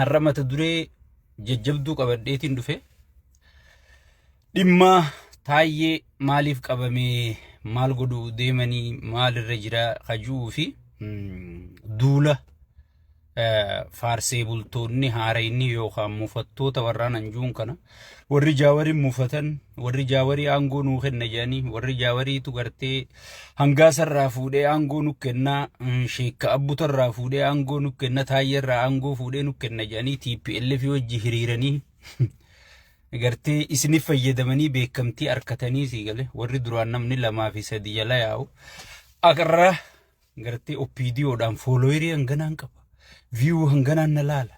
arramata duree jajjabduu qabadheetiin dhufe dhimma taayyee maaliif qabamee maal godhu deemanii maal irra jira kajuu fi duula faarsee bultoonni haarayni yookaan mufattoota warraan anjuun kana warri jaawarii mufatan warri jaawarii aangoo nuu kenna jedhanii warri jaawariitu gartee hangaasarraa fuudhee aangoo nu kenna sheekka abbutarraa fuudhee aangoo nu kenna taayyerraa aangoo fuudhee nu kenna jedhanii TPLF wajji hiriiranii gartee isinif fayyadamanii beekamtii arkatanii siigale warri duraan namni 2 fi 3 jala yaa'u akarra gartee OPDOdhaan foolooyirii hanganaan qaba view hanganaan nalaala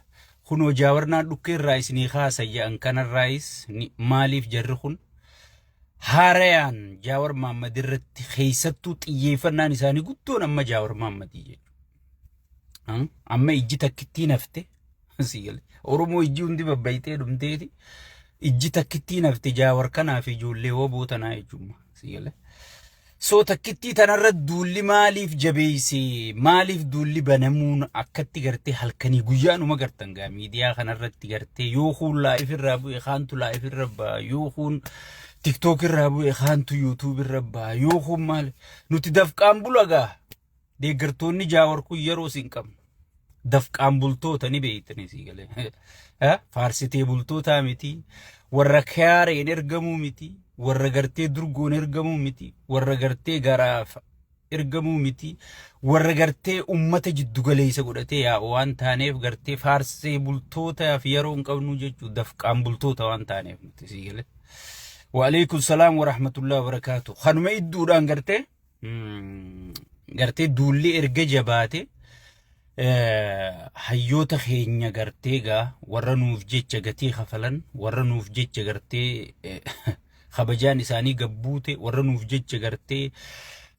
kunoo jaawarnaan dhukkeerraa isinii haasayyan kanarraayis maaliif jarri kun haarayaan jaawar Mahammad irratti keessattuu xiyyeeffannaan isaanii guddoon amma jaawar Mahammadii jechuudha amma ijji takkittiin hafte siigale Oromoo ijji hundi babbaytee dhumteeti ijji takkittiin hafte jaawar kanaaf ijoollee woboo tanaa jechuudha siigale so takkittii tanarra duulli maaliif jabeeyse maaliif duulli banamuun akkatti gartee halkanii guyyaanuma gartan gaa miidiyaa kanarratti gartee yoo kun laayif irraa bu'e kaantu laayif irra ba'a yoo kun TikTok irraa bu'e kaantu YouTube irra ba'a yoo kun maal nuti dafqaan bulagaa deeggartoonni jaawar kun yeroo sin qabnu dafqaan bultoota ni beeytanii siigale faarsitee bultoota miti warra kaareen ergamuu miti warra gartee durgoon ergamuu miti warra gartee garaaf ergamuu miti warra gartee ummata jiddugaleessa godhatee yaa waan taaneef gartee faarsee bultootaaf yeroo hin qabnu jechuu dafqaan bultoota waan taaneef nuti siigale wa alaykum salaam wa rahmatullahi wa barakatuh khanuma idduudhaan gartee duulli erga jabaate hayyoota keenya gartee gaa warra nuuf jecha gatii kafalan warra nuuf jecha gartee kabajaan isaanii gabbuute warra nuuf jecha gartee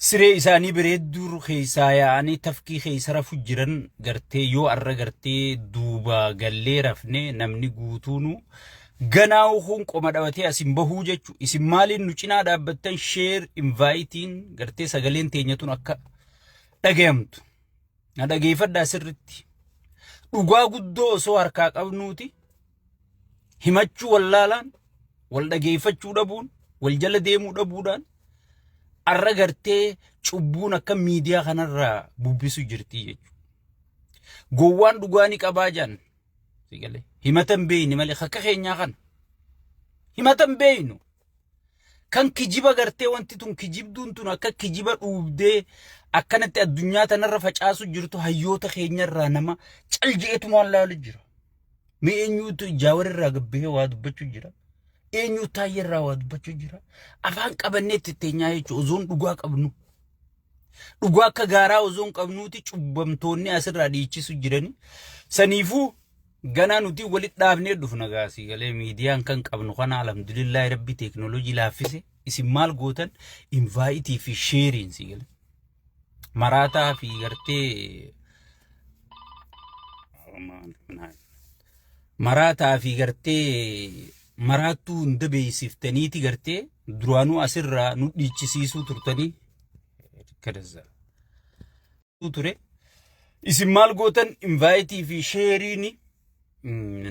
siree isaanii bareedduu keessaa yaa'anii tafkii keessa rafu jiran gartee yoo arra gartee duuba gallee rafne namni guutuunu ganaa kun qoma dhabatee asin bahuu jechu isin maaliin nu cinaa dhaabbattan share invitein gartee sagaleen teenyatuun akka dhagayamtu na dhageeffadhaa sirritti dhugaa guddoo osoo harkaa qabnuuti himachuu wallaalaan wal dhageeffachuu dhabuun wal jala deemuu dhabuudhaan arra gartee cubbuun akka miidiyaa kanarraa bubbisu jirti jechuudha. Gowwaan dhugaanii qabaa jaan sigale himatan beeyni malee akka keenyaa kana himatan beeynu kan kijiba gartee wanti tun kijibduun tun akka kijiba dhuubdee akkanatti addunyaa tanarra facaasu jirtu hayyoota keenyarraa nama caljeetu waan laalu jira. Mee eenyuutu jaawarirraa gabbee waa dubbachuu jira. Eenyu taayyerraa waa dubbachuu jira afaan qabanneetti teenyaa jechuudha ozoon dhugaa qabnu dhugaa akka gaaraa ozoon qabnuuti cubbamtoonni asirraa dhiichisu jirani saniifuu ganaa nuti walitti dhaabnee dhufna gaasii galee miidiyaan kan qabnu kana alhamdulillah rabbi teknooloojii laaffise isin maal gootan invite fi sharing sigale maraataa fi gartee maraataa fi gartee maraattuu hunda beeksiftaniiti gartee duraanuu asirraa nu dhiichisiisuu turtanii kadazza ture isin maal gootan invite fi sharing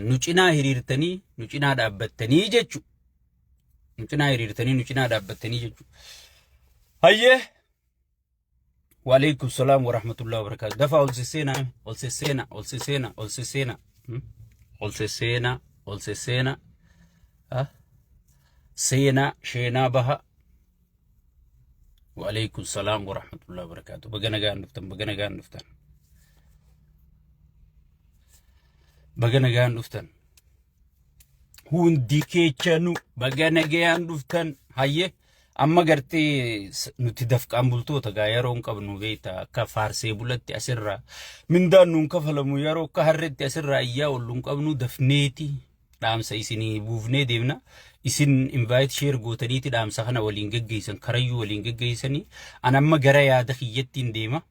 nu cinaa hiriirtanii nu cinaa dhaabbattanii jechu nu cinaa hiriirtanii nu cinaa dhaabbattanii jechu hayyee wa alaykum salaam wa rahmatullahi wa barakatuh dafa ol sesena سينا شينا بها وعليكم السلام ورحمة الله وبركاته بقنا قان نفتن هون ديكي چانو بقنا قان نفتن هايه أما قرتي نتدفق أمبولتو تغايرون قبنو بيتا كفارسي بولتي أسرع من دان ننكفلمو يارو كهرتي أسرع إياه ولون قبنو دفنيتي dhaamsa isinii buufnee deemna isin invite share gootaniiti dhaamsa kana waliin gaggeessan karayyuu waliin gaggeessanii anamma gara yaada kiyyattiin deema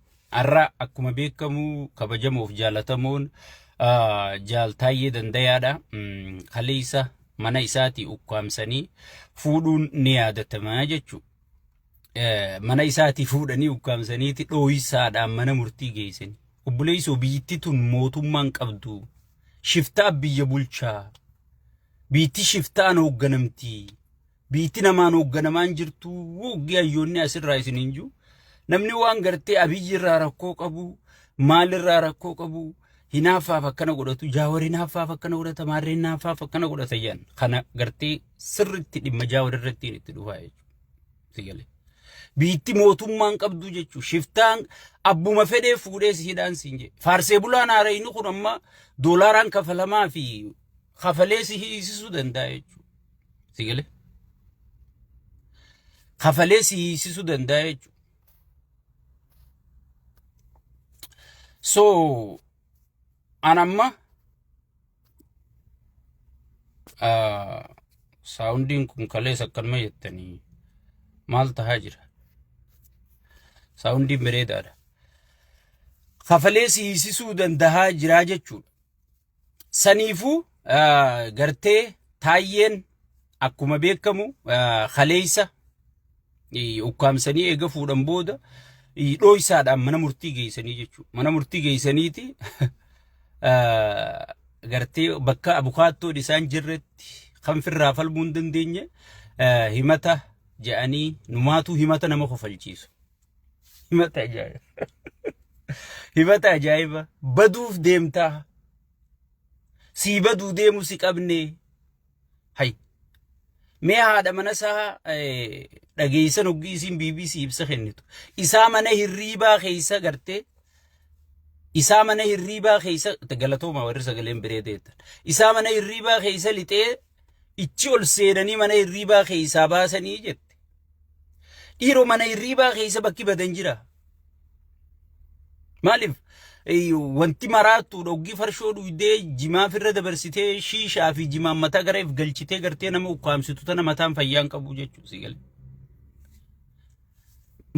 arra akkuma beekamu kabajamoof jaalatamoon jaaltaayyee dandayaadha kaleessa mana isaati ukkaamsanii fuudhuun ni yaadatama jechu mana isaati fuudhanii ukkaamsaniiti dhooyisaadhaan mana murtii geessanii obboleessoo biyyittii tun mootummaan qabdu shiftaa biyya bulchaa biitti shiftaan hoogganamti biitti namaan hoogganamaan jirtu woggi ayyoonni asirraa isiniin jiru namni waan gartee Abiyyi irraa rakkoo qabu maal irraa rakkoo qabu hinaafaaf akkana godhatu Jaawariin haafaaf akkana godhata maarreen haafaaf akkana godhata yan kana gartee sirritti dhimma Jaawar irratti itti dhufaa jechuudha biitti mootummaan qabdu jechuudha shiftaan abbuma fedhee fuudhee siidhaan siinje faarsee bulaan haarayni kun amma doolaaraan kafalamaa fi kafalee si hiisisuu danda'a jechuudha sigale kafalee si hiisisuu danda'a jechuudha so anamma saawundiin kun kalees akkanuma jettanii maal tahaa jira saawundiin bareedaadha kafalee si hiisisuu danda'a jira jechuudha saniifuu gartee taayyeen akkuma beekamu khaleeysa ukkaamsanii eega fuudhan booda dhooysaadhaan mana murtii geessanii jechuudha mana murtii geessaniiti gartee bakka abukaattoon isaan jirretti kan firraa falmuu hin dandeenye himata jedhanii numaatu himata nama kofalchiisu himata ajaa'iba himata ajaa'iba baduuf deemtaa si baduu deemu si qabne hay mee haadha mana isaa dhageessan hoggii isiin BBC ibsa kennitu isaa mana hirriibaa keessa gartee isaa mana hirriibaa keessa galatooma warri sagaleen bareedeetan isaa mana hirriibaa keessa lixee ichi ol seenanii mana hirriibaa keessaa baasanii jette dhiiroo mana hirriibaa keessa bakki badan jira maaliif wanti maraatu dhoggi farshoo dhuydee jimaa firra dabarsitee shiishaa fi jimaan mataa gareef galchitee gartee nama ukkaamsitu tana mataan fayyaan qabu jechuudha sigale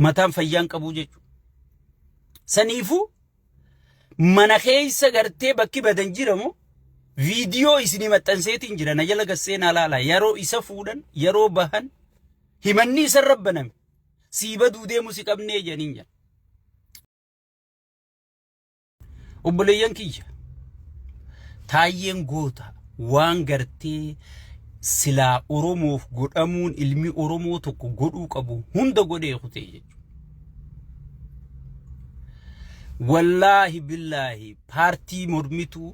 mataan fayyaan qabu jechuudha saniifuu mana keessa gartee bakki badan jiramu viidiyoo isinii maxxanseetiin jira na jala gasseen alaala yeroo isa fuudhan yeroo bahan himanni isa rabbaname si baduu deemu si qabnee janiin jira obboleeyyan kiyya taayyeen goota waan gartee silaa oromoof godhamuun ilmi oromoo tokko godhuu qabu hunda godhee kutee jechuudha wallahi billahi paartii mormituu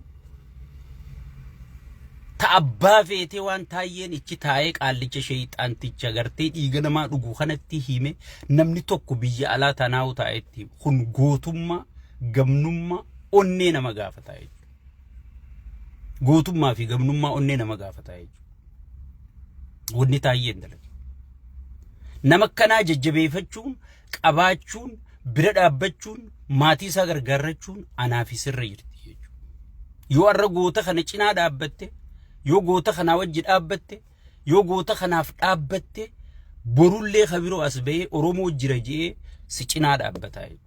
ta'abbaa feetee waan taayyeen ichi taa'ee qaallicha sheeyxaanticha gartee dhiiga namaa dhuguu kanatti hime namni tokko biyya alaa tanaa'u taa'etti kun gootummaa gamnummaa onnee nama gaafata jechuudha gootummaa fi gamnummaa onnee nama gaafata jechuudha wanni taayyeen dalage nama kanaa jajjabeeffachuun qabaachuun bira dhaabbachuun maatii isaa gargaarachuun anaaf sirra jirti jechuudha yoo arra goota kana cinaa dhaabbatte yoo goota kana wajji dhaabbatte yoo goota kanaaf dhaabbatte borullee kabiroo as ba'ee oromoo jira jee si cinaa dhaabbata jechuudha